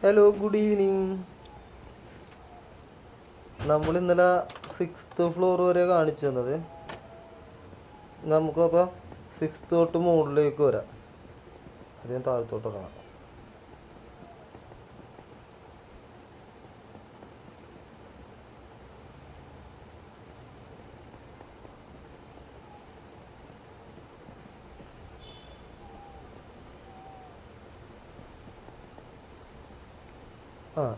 Hello, good evening. നമ്മൾ ഇന്നലെ 6th floor വരെ കാണിച്ചു തന്നത്. നമുക്കപ്പോൾ 6th തൊട്ട് മുകളിലേക്ക് വരാം. അധികം താഴത്തോട്ട് ഇറങ്ങാം.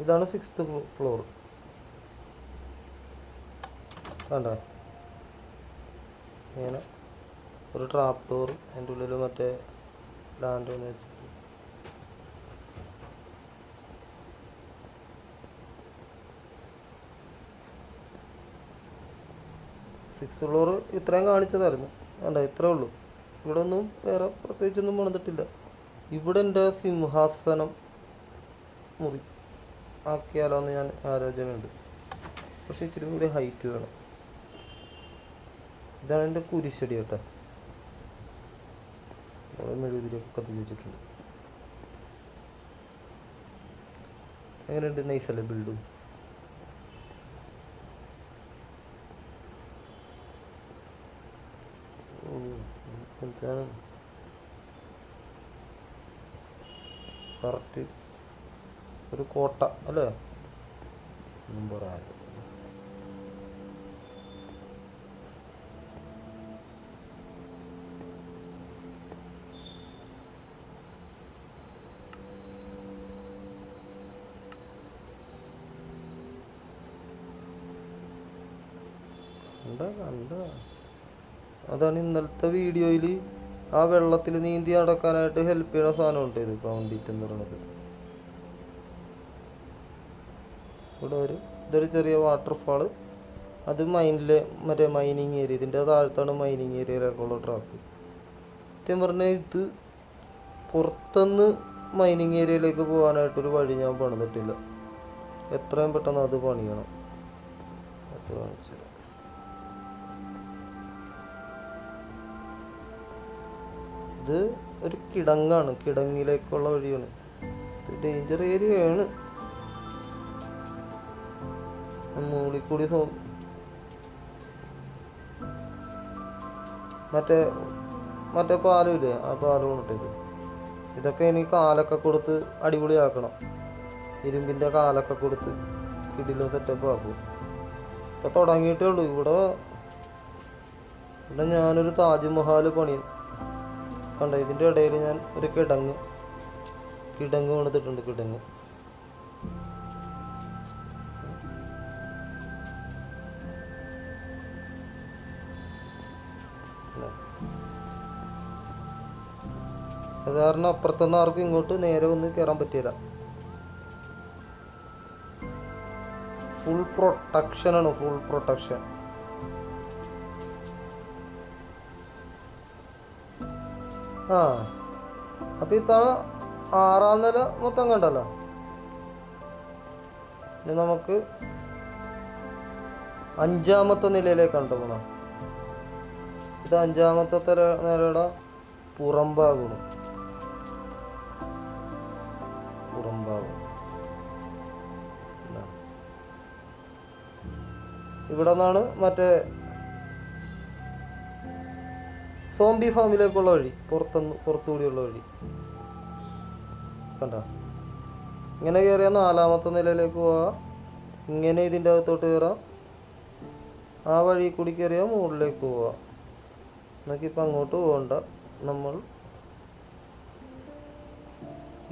ഇതാണ് 6th ഫ്ലോർ. കണ്ടോ, ഇങ്ങനെ ഒരു ട്രാപ്പ് ഡോർ, അതിൻ്റെ ഉള്ളിൽ മറ്റേ ലാൻഡ് ഒന്ന് വെച്ചിട്ട്. സിക്സ്ത് ഫ്ലോർ ഇത്രയും കാണിച്ചതായിരുന്നു. കണ്ടോ, ഇത്രേ ഉള്ളൂ. ഇവിടെ ഒന്നും വേറെ പ്രത്യേകിച്ചൊന്നും പണിതിട്ടില്ല. ഇവിടെ എൻ്റെ സിംഹാസനം മുറി ആക്കിയാലോ എന്ന് ഞാൻ ആലോചനയുണ്ട്. പക്ഷേ ഇച്ചിരി കൂടി ഹൈറ്റ് വേണം. ഇതാണ് എൻ്റെ കുരിശടി കേട്ടോ. മെഴുകുതിരിയൊക്കെ കത്തിച്ച് വെച്ചിട്ടുണ്ട്. എങ്ങനെയുണ്ട്? നൈസല്ലേ ബിൽഡ്? എന്താണ് കറക്റ്റ് ഒരു കോട്ട അല്ലേ? ഒന്നും പറയാൻ. കണ്ട അതാണ് ഇന്നലത്തെ വീഡിയോയിൽ ആ വെള്ളത്തിൽ നീന്തി നടക്കാനായിട്ട് ഹെൽപ്പ് ചെയ്യുന്ന സാധനം ഉണ്ട്. ഇത് കൗണ്ടിറ്റ് എന്ന് പറയുന്നത്. ഇവിടെ ഇതൊരു ചെറിയ വാട്ടർഫാള്. അത് മറ്റേ മൈനിങ് ഏരിയ. ഇതിൻ്റെ താഴത്താണ് മൈനിങ് ഏരിയയിലേക്കുള്ള ട്രാക്ക്. സത്യം പറഞ്ഞാൽ ഇത് പുറത്തുനിന്ന് മൈനിങ് ഏരിയയിലേക്ക് പോകാനായിട്ടൊരു വഴി ഞാൻ പണിതിട്ടില്ല. എത്രയും പെട്ടെന്ന് അത് പണിയണം. അത് കാണിച്ചില്ല. ഇത് ഒരു കിടങ്ങാണ്, കിടങ്ങിലേക്കുള്ള വഴിയാണ്. ഇത് ഡേഞ്ചർ ഏരിയയാണ്. മുകളിൽ കൂടി മറ്റേ പാലുമില്ലേ, ആ പാല് കൊണ്ടിട്ടേക്ക്. ഇതൊക്കെ ഇനി കാലൊക്കെ കൊടുത്ത് അടിപൊളിയാക്കണം. ഇരുമ്പിൻ്റെ കാലൊക്കെ കൊടുത്ത് കിടിലോ സെറ്റപ്പ് ആക്കും. ഇപ്പം തുടങ്ങിയിട്ടേ ഉള്ളൂ. ഇവിടെ ഞാനൊരു താജ്മഹൽ പണിയും. കണ്ടോ, ഇതിൻ്റെ ഇടയിൽ ഞാൻ ഒരു കിടങ്ങ് പണിതിട്ടുണ്ട്. കിടങ്ങ് അത് കാരണം അപ്പുറത്തുനിന്ന് ആർക്കും ഇങ്ങോട്ട് നേരെ ഒന്ന് കയറാൻ പറ്റില്ല. ഫുൾ പ്രൊട്ടക്ഷനാണ്, ഫുൾ പ്രൊട്ടക്ഷൻ. അപ്പം ഇത്തവണ 6ാം നില മൊത്തം കണ്ടല്ലോ. ഇനി നമുക്ക് 5ാമത്തെ നിലയിലേക്കാണ് പോകണം. ഇത് 5ാമത്തെ നിലയുടെ പുറംഭാഗമാണ്. ഇവിടെ നിന്നാണ് മറ്റേ സോംബി ഫാമിലേക്കുള്ള വഴി, പുറത്തുകൂടിയുള്ള വഴി. കണ്ട, ഇങ്ങനെ കയറിയാൽ 4ാമത്തെ നിലയിലേക്ക് പോവാം. ഇങ്ങനെ ഇതിൻ്റെ അകത്തോട്ട് കയറാം. ആ വഴി കൂടി കയറിയാൽ മുകളിലേക്ക് പോവാം. നമുക്കിപ്പോൾ അങ്ങോട്ട് പോകണ്ട. നമ്മൾ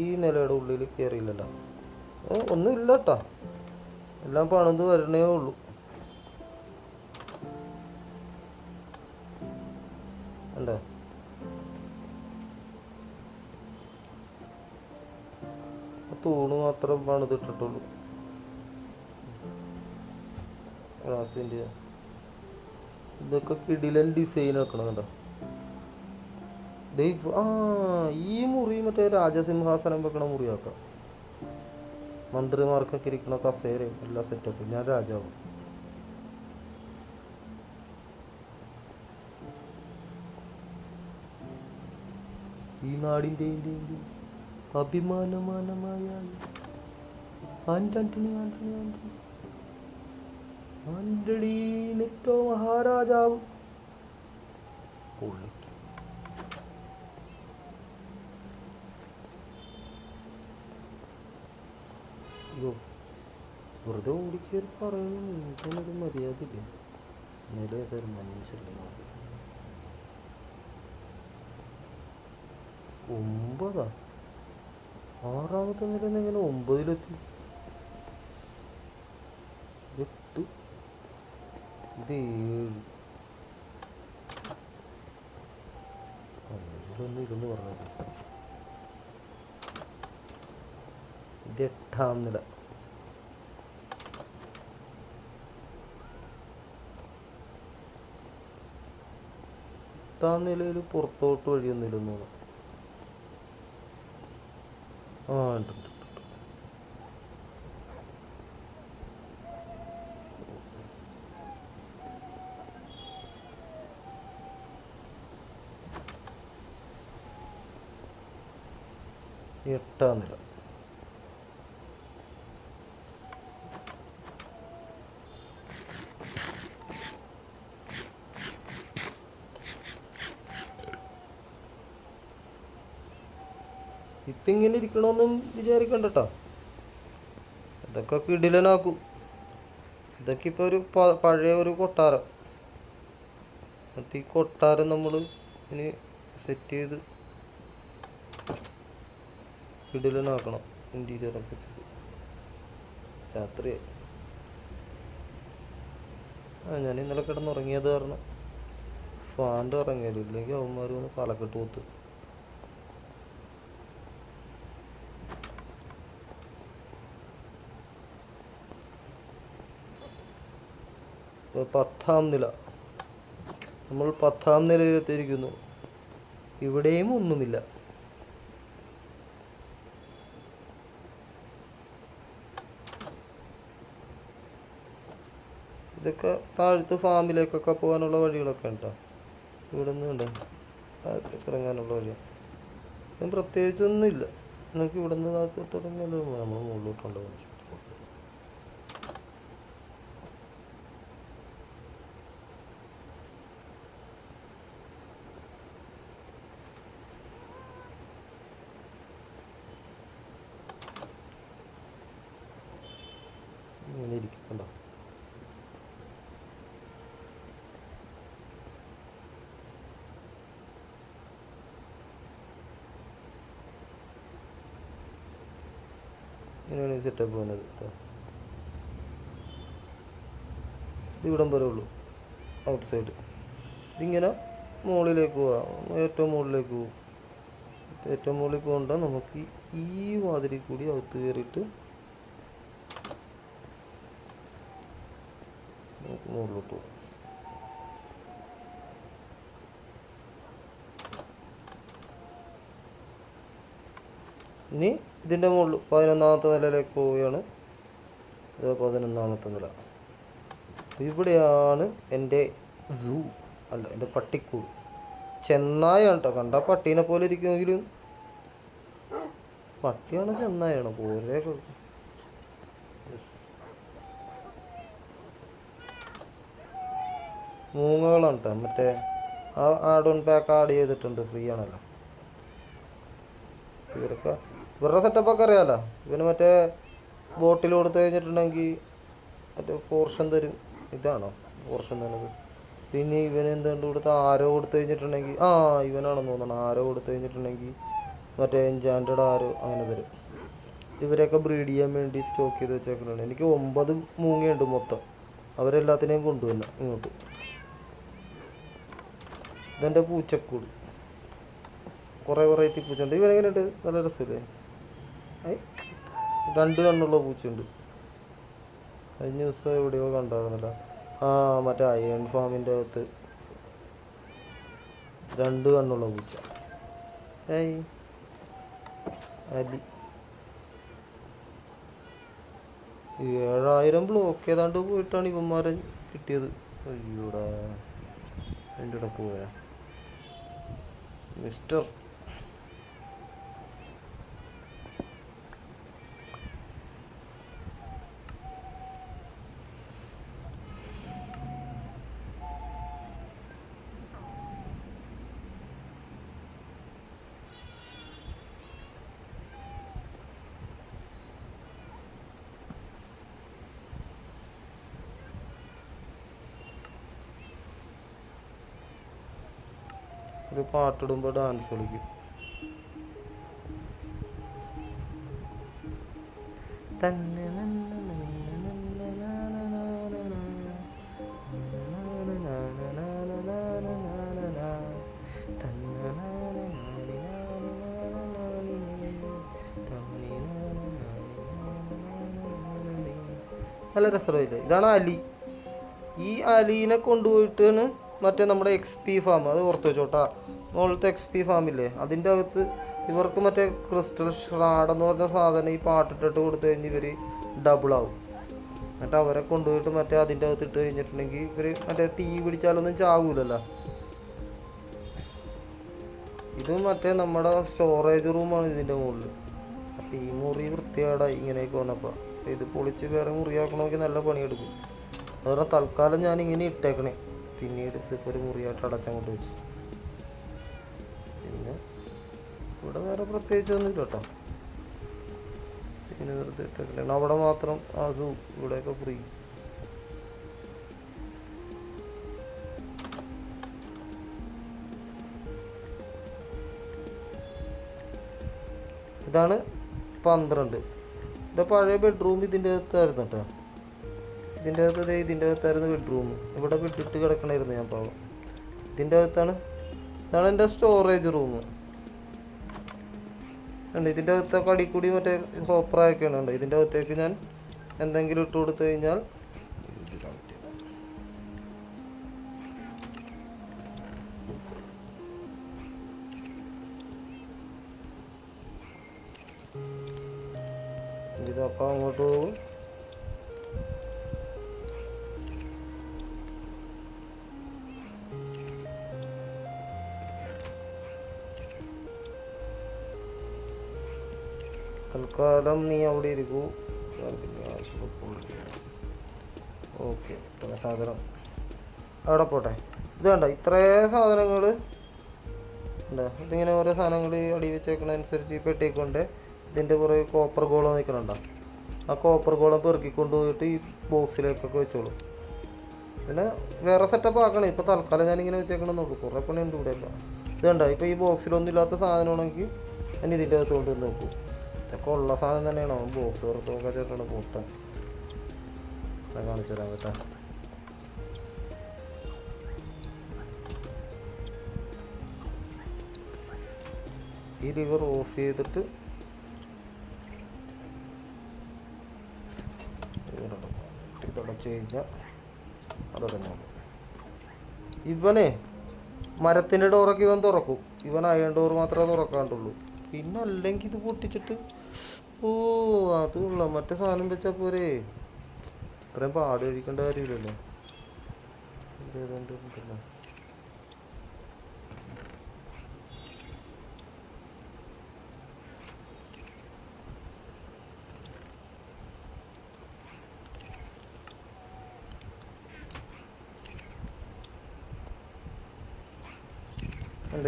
ഈ നിലയുടെ ഉള്ളിൽ കയറിയില്ലല്ലോ. ഒന്നുമില്ല കേട്ടോ, എല്ലാം പണിത് വരണേ ഉള്ളൂ. ഉണ്ടോ? തൂണ് മാത്രം പണിതിട്ടിട്ടുള്ളൂ. ഗ്ലാസിൻ്റെ ഇതൊക്കെ കിടിലൻ ഡിസൈൻ ആക്കണം. കേട്ടോ, ഈ മുറി മറ്റേ രാജസിംഹാസനം വെക്കണ മുറിയാക്കാം. മന്ത്രിമാർക്കൊക്കെ ഇരിക്കണ കസേരയും എല്ലാ സെറ്റപ്പും. ഞാൻ രാജാവും. ഈ നാടിൻ്റെ അഭിമാനമായ ആന്റണി ആന്റണി ആന്റണി ആന്റണി നെറ്റോ മഹാരാജാവ് പൊള്ളിക്ക്. അയ്യോ, വെറുതെ ഓടിക്കയറി പറയുന്നു. നിങ്ങൾക്കൊന്നൊരു മര്യാദയില്ല. നിലയൊരു മനുഷ്യല്ല. 9 6ാമത്തെ നില എങ്ങനെ 9-ലെത്തി? 8 ഇത് 7 7 ഇരുന്ന് പറഞ്ഞത്. ഇത് 8ാം നില. നിലയിൽ പുറത്തോട്ട് വഴിയൊന്നുമില്ലെന്ന് തോന്നുന്നു. ആ ഉണ്ട്. 8ാം നില. ഇപ്പം ഇങ്ങനെ ഇരിക്കണമെന്നും വിചാരിക്കണ്ട കേട്ടോ. ഇതൊക്കെ കിടിലനാക്കും. ഇതൊക്കെ ഇപ്പോൾ ഒരു പഴയ ഒരു കൊട്ടാരം. എന്നിട്ട് ഈ കൊട്ടാരം നമ്മൾ ഇനി സെറ്റ് ചെയ്ത് കിടിലനാക്കണം. ഇൻറ്റീരിയറൊക്കെ രാത്രി ഞാൻ ഇന്നലെ കിടന്നുറങ്ങിയത് കാരണം ഫാൻ്റെ ഇറങ്ങിയാലും ഇല്ലെങ്കിൽ അവന്മാർ ഒന്ന് തലക്കെട്ട് കൂത്ത്. 10ാം നില. നമ്മൾ 10ാം നിലയിലെത്തിയിരിക്കുന്നു. ഇവിടെയും ഒന്നുമില്ല. ഇതൊക്കെ താഴത്ത് ഫാമിലേക്കൊക്കെ പോകാനുള്ള വഴികളൊക്കെ ഉണ്ടോ? ഇവിടെ നിന്ന് ഉണ്ട് താഴത്തേക്ക് ഇറങ്ങാനുള്ള വഴിയാണ്. പ്രത്യേകിച്ചൊന്നുമില്ല. നമുക്ക് ഇവിടെ നിന്ന് താഴത്തോട്ട് ഇറങ്ങിയാലോ നമ്മൾ മുകളിലോട്ടുണ്ടാവും. ഇങ്ങനെ ഇരിക്കണ്ടോ? ഇങ്ങനെയാണ് സെറ്റപ്പ് വന്നത് കേട്ടോ. ഇവിടം വരെ ഉള്ളൂ ഔട്ട് സൈഡ്. ഇതിങ്ങനെ മുകളിലേക്ക് പോവാം. ഏറ്റവും മുകളിലേക്ക് പോകും. ഏറ്റവും മുകളിൽ പോകണ്ട. നമുക്ക് ഈ വാതിലിൽ കൂടി അകത്ത് കയറിയിട്ട് നമുക്ക് മുകളിലോട്ട് പോകാം. ഇനി ഇതിൻ്റെ മുകളിൽ 11ാമത്തെ നിലയിലേക്ക് പോവുകയാണ്. ഇത് 11ാമത്തെ നില. ഇവിടെയാണ് എൻ്റെ സൂ അല്ല എൻ്റെ പട്ടിക്കൂട്. ചെന്നായാണ് കേട്ടോ. കണ്ട പട്ടീനെ പോലെ ഇരിക്കുമെങ്കിലും പട്ടിയാണ് ചെന്നായാണ് പോലെ. മൂങ്ങകളാണ് കേട്ടോ. മറ്റേ ആ ആഡ് ഓൺ പാക്ക് ആഡ് ചെയ്തിട്ടുണ്ട്. ഫ്രീ ആണല്ലോ. ഇവരുടെ സെറ്റപ്പൊക്കെ അറിയാമല്ലോ. ഇവന് മറ്റേ ബോട്ടിൽ കൊടുത്തു കഴിഞ്ഞിട്ടുണ്ടെങ്കിൽ മറ്റേ പോർഷൻ തരും. ഇതാണോ പോർഷൻ തരുന്നത്? പിന്നെ ഇവന് എന്തുകൊണ്ട് കൊടുത്ത് ആരോ കൊടുത്തു കഴിഞ്ഞിട്ടുണ്ടെങ്കിൽ ഇവനാണെന്ന് തോന്നണം. ആരോ കൊടുത്തു കഴിഞ്ഞിട്ടുണ്ടെങ്കിൽ മറ്റേ എൻചാൻറ്റഡ് ആരോ അങ്ങനെ തരും. ഇവരെയൊക്കെ ബ്രീഡ് ചെയ്യാൻ വേണ്ടി സ്റ്റോക്ക് ചെയ്ത് വെച്ചേക്കുന്നുണ്ട്. എനിക്ക് 9 മൂങ്ങയുണ്ട് മൊത്തം. അവരെല്ലാത്തിനെയും കൊണ്ടുവന്നു ഇങ്ങോട്ട്. ഇതെൻ്റെ പൂച്ചക്കൂട്. കുറേ വെറൈറ്റി പൂച്ചയുണ്ട്. ഇവരെങ്ങനെയുണ്ട്? നല്ല രസമില്ലേ? 2 കണ്ണുള്ള പൂച്ചയുണ്ട്. കഴിഞ്ഞ ദിവസം എവിടെയോ കണ്ടായിരുന്നില്ല. മറ്റേ അയൺ ഫാമിൻ്റെ അകത്ത് 2 കണ്ണുള്ള പൂച്ച. അലി 7000 ബ്ലോക്ക് ഏതാണ്ട് പോയിട്ടാണ് ഇവന്മാരെ കിട്ടിയത്. അയ്യോടാ, എൻ്റെ ഇടക്ക് പോയാ മിസ്റ്റർ. ഒരു പാട്ടിടുമ്പോൾ ഡാൻസ് കളിക്കും. നല്ല രസമായില്ലേ? ഇതാണ് അലി. ഈ അലീനെ കൊണ്ടുപോയിട്ടാണ് മറ്റേ നമ്മുടെ XP ഫാം, അത് ഓർത്ത് വെച്ചോട്ടാ, മുകളിലത്തെ XP ഫാമില്ലേ, അതിൻ്റെ അകത്ത് ഇവർക്ക് മറ്റേ ക്രിസ്റ്റൽ ഷ്രാഡെന്ന് പറഞ്ഞ സാധനം ഈ പാട്ടിട്ടിട്ട് കൊടുത്തു കഴിഞ്ഞ് ഇവർ ഡബിളാവും. എന്നിട്ട് അവരെ കൊണ്ടുപോയിട്ട് മറ്റേ അതിൻ്റെ അകത്ത് ഇട്ട് കഴിഞ്ഞിട്ടുണ്ടെങ്കിൽ ഇവർ മറ്റേ തീ പിടിച്ചാലൊന്നും ചാവൂലല്ലോ. ഇത് മറ്റേ നമ്മുടെ സ്റ്റോറേജ് റൂമാണ് ഇതിൻ്റെ മുകളിൽ. അപ്പോൾ ഈ മുറി വൃത്തികേടായി ഇങ്ങനെയൊക്കെ വന്നപ്പോൾ. അപ്പോൾ ഇത് പൊളിച്ച് വേറെ മുറിയാക്കണമെങ്കിൽ നല്ല പണിയെടുക്കും. അതുപോലെ തൽക്കാലം ഞാൻ ഇങ്ങനെ ഇട്ടേക്കണേ. പിന്നീട് ഇതിപ്പോൾ ഒരു മുറിയായിട്ട് അടച്ചങ്ങോട്ട് വെച്ച്. പിന്നെ ഇവിടെ വേറെ പ്രത്യേകിച്ചൊന്നുമില്ല കേട്ടോ. പിന്നെ വെറുതെ ഇട്ടേക്കണേ. അവിടെ മാത്രം അതും ഇവിടെയൊക്കെ ഫ്രീ. ഇതാണ് 12. എൻ്റെ പഴയ ബെഡ്റൂം ഇതിൻ്റെ അകത്തായിരുന്നു കേട്ടോ. ഇതിൻ്റെ അകത്തായിരുന്നു ബെഡ്റൂം. ഇവിടെ ബെഡിട്ട് കിടക്കണമായിരുന്നു ഞാൻ പാവം. ഇതിൻ്റെ അകത്താണ്. ഇതാണ് എൻ്റെ സ്റ്റോറേജ് റൂം. ഉണ്ട് ഇതിൻ്റെ അകത്തൊക്കെ അടിക്കൂടി മറ്റേ ഹോപ്പറൊക്കെയാണ്. ഉണ്ട് ഇതിൻ്റെ അകത്തേക്ക് ഞാൻ എന്തെങ്കിലും ഇട്ട് കൊടുത്തു കഴിഞ്ഞാൽ ഇതപ്പം അങ്ങോട്ട് പോകും. തൽക്കാലം നീ അവിടെ ഇരിക്കൂ. ഓക്കെ, ഇത്ര സാധനം അവിടെ പോട്ടെ. ഇത് കണ്ട ഇത്രേ സാധനങ്ങൾ ഉണ്ട്. ഇതിങ്ങനെ ഓരോ സാധനങ്ങൾ അടി വെച്ചേക്കണനുസരിച്ച് ഈ പെട്ടിക്കൊണ്ട് ഇതിൻ്റെ പുറകെ കോപ്പർ ഗോളം നിൽക്കണുണ്ടോ? ആ കോപ്പർ ഗോളം പെറുക്കിക്കൊണ്ട് പോയിട്ട് ഈ ബോക്സിലേക്കൊക്കെ വെച്ചോളൂ. പിന്നെ വേറെ സെറ്റപ്പ് ആക്കണം. ഇപ്പോൾ തൽക്കാലം ഞാനിങ്ങനെ വെച്ചേക്കണമെന്നുള്ളൂ. കുറേ പണിയുണ്ട് ഇവിടെയല്ല. ഇത് കണ്ടോ, ഇപ്പോൾ ഈ ബോക്സിലൊന്നും ഇല്ലാത്ത സാധനമാണെങ്കിൽ ഞാൻ ഇതിൻ്റെ അകത്ത് കൊണ്ട് നോക്കൂ. ഇതൊക്കെ ഉള്ള സാധനം തന്നെയാണോ? ബോക്സ് പുറത്തൊക്കെ ചേട്ടാണ് പൊട്ടാൻ. ഞാൻ കാണിച്ചു തരാൻ കേട്ടോ. ഈ ലിവർ ഓഫ് ചെയ്തിട്ട് ഇതടച്ച് കഴിഞ്ഞാൽ അതടഞ്ഞോളൂ. ഇവനെ മരത്തിൻ്റെ ഡോറൊക്കെ ഇവൻ തുറക്കും. ഇവൻ അയൺ ഡോർ മാത്രമേ തുറക്കാണ്ടുള്ളൂ. പിന്നെ അല്ലെങ്കിൽ ഇത് പൊട്ടിച്ചിട്ട് അതുള്ള മറ്റേ സാധനം വെച്ചാൽ പോരെ. ഇത്രയും പാട് കഴിക്കേണ്ട കാര്യമില്ലല്ലോ. ഇതേതുണ്ടല്ലോ.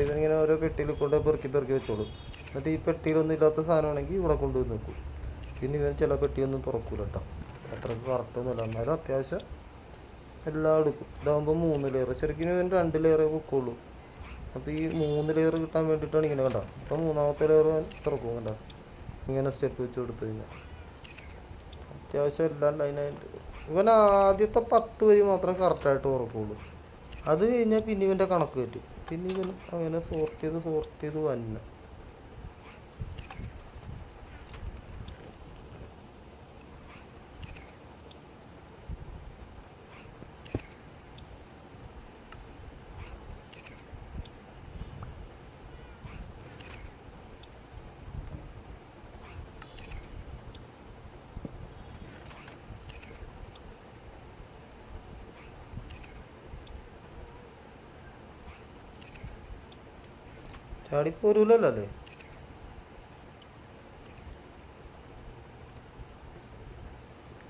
ഇതിങ്ങനെ ഓരോ പെട്ടിയിൽ കൊണ്ട് പെറുക്കി വെച്ചോളൂ. എന്നിട്ട് ഈ പെട്ടിയിലൊന്നും ഇല്ലാത്ത സാധനമാണെങ്കിൽ ഇവിടെ കൊണ്ടുവന്ന് വെക്കും. പിന്നെ ഇവൻ ചില പെട്ടിയൊന്നും തുറക്കൂല കേട്ടോ. അത്രയ്ക്ക് കറക്റ്റൊന്നുമില്ല. എന്നാലും അത്യാവശ്യം എല്ലാം എടുക്കും. ഇതാകുമ്പോൾ 3 ലെയർ. ശരിക്കും ഇവൻ 2 ലെയറേ വെക്കുള്ളൂ. അപ്പോൾ ഈ 3 ലെയർ കിട്ടാൻ വേണ്ടിയിട്ടാണ് ഇങ്ങനെ കണ്ട. അപ്പോൾ 3ാമത്തെ ലെയർ തുറക്കും കണ്ട. ഇങ്ങനെ സ്റ്റെപ്പ് വെച്ച് കൊടുത്തു കഴിഞ്ഞാൽ അത്യാവശ്യം എല്ലാം ലൈനായിട്ട്. ഇവൻ ആദ്യത്തെ 10 വരി മാത്രം കറക്റ്റായിട്ട് തുറക്കുള്ളൂ. അത് കഴിഞ്ഞാൽ പിന്നെ ഇവൻ്റെ കണക്ക് പറ്റും. പിന്നെ ഇവൻ അങ്ങനെ സോർട്ട് ചെയ്ത് വന്ന ചാടിപ്പോരൂലല്ലോ അല്ലേ?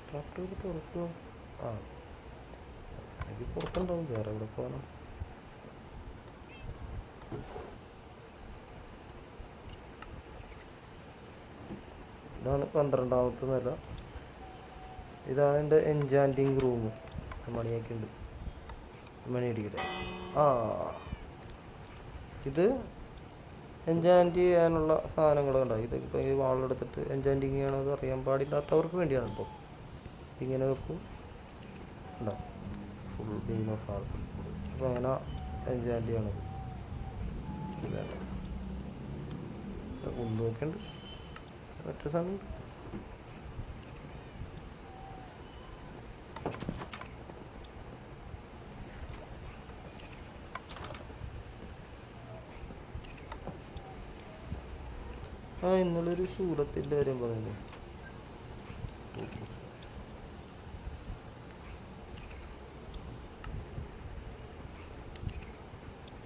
ട്രാക്ടർ തുറക്കുമോ? എനിക്ക് പുറത്തുണ്ടാവും. വേറെ എവിടെ പോകണം? ഇതാണ് 12ാമത്തെ നില. ഇതാണ് എൻ്റെ എൻചാൻറ്റിങ് റൂം. മണിയൊക്കെ ഉണ്ട്. മണി അടിക്കട്ടെ. ഇത് എൻജാൻറ്റ് ചെയ്യാനുള്ള സാധനങ്ങളുണ്ടാവും. ഇത് ഇപ്പോൾ ഈ വാളെടുത്തിട്ട് എൻജാൻറ്റിങ് ചെയ്യണമെന്ന് അറിയാൻ പാടില്ലാത്തവർക്ക് വേണ്ടിയാണ് ഇപ്പോൾ ഇതിങ്ങനെ വെക്കും. ഉണ്ടാവും ഫുൾ ബെയിൻ ഓഫ് ആർക്കും. അപ്പോൾ അങ്ങനെ എൻജാൻറ്റ് ചെയ്യണത് വേണ്ട. കുന്തമൊക്കെ ഉണ്ട്, മറ്റു സാധനമുണ്ട്. ഇന്നലൊരു സൂറത്തിൻ്റെ കാര്യം പറഞ്ഞു.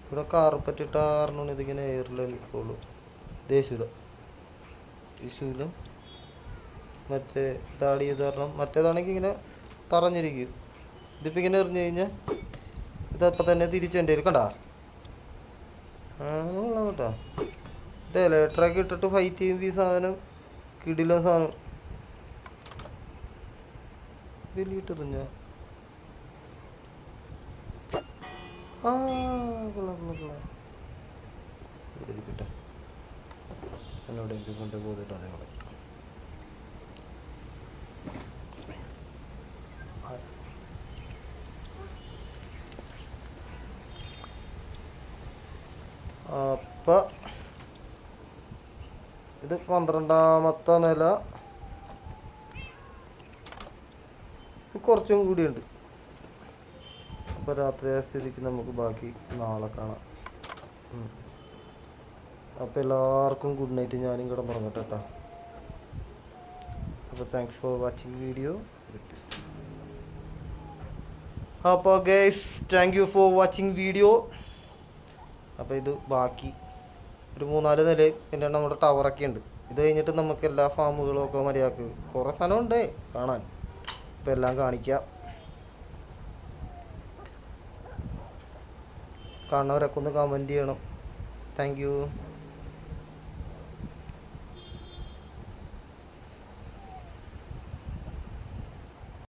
ഇവിടെ കാർപ്പറ്റ് ഇട്ടാറിനാണ് ഇതിങ്ങനെ എയറിൽ നിൽക്കുള്ളൂ. ഇതേ ശൂലം, ഈ ശൂലം മറ്റേ താടി ചെയ്ത് കാരണം മറ്റേതാണെങ്കിൽ ഇങ്ങനെ തറഞ്ഞിരിക്കും. ഇതിപ്പോൾ ഇങ്ങനെ എറിഞ്ഞു കഴിഞ്ഞാൽ ഇതപ്പം തന്നെ തിരിച്ചെൻ്റെ കയറി കണ്ടാ. കൊള്ളാം കേട്ടോ. ഇത് ലേറ്ററൊക്കെ ഇട്ടിട്ട് ഫൈറ്റ് ചെയ്യുമ്പോൾ ഈ സാധനം കിടില സാധനം വലിയിട്ടെറിഞ്ഞ കൊള്ളാം കൊള്ളാം കൊള്ളാം. ഇവിടെ ഇരിക്കട്ടെ, എന്നോട് എനിക്ക് കൊണ്ട് പോയിട്ട് അതേ കളയും. അപ്പം ഇത് 12ാമത്തെ നില. കുറച്ചും കൂടിയുണ്ട്. അപ്പോൾ രാത്രി സ്ഥിതിക്ക് നമുക്ക് ബാക്കി നാളെ കാണാം. അപ്പോൾ എല്ലാവർക്കും ഗുഡ് നൈറ്റ്. ഞാനും കിടന്നുറങ്ങട്ടെ കേട്ടോ. അപ്പോൾ താങ്ക്സ് ഫോർ വാച്ചിങ് വീഡിയോ. അപ്പോൾ guys thank you for watching video. അപ്പോൾ ഇത് ബാക്കി ഒരു 3-4 നില, പിന്നെ നമ്മുടെ ടവറൊക്കെ ഉണ്ട്. ഇത് കഴിഞ്ഞിട്ട് നമുക്ക് എല്ലാ ഫാമുകളും ഒക്കെ മര്യാദക്ക് കുറേ സ്ഥലമുണ്ട് കാണാൻ. ഇപ്പോൾ എല്ലാം കാണിക്കാം. കാണുന്നവരൊക്കെ ഒന്ന് കമൻറ്റ് ചെയ്യണം. Thank you.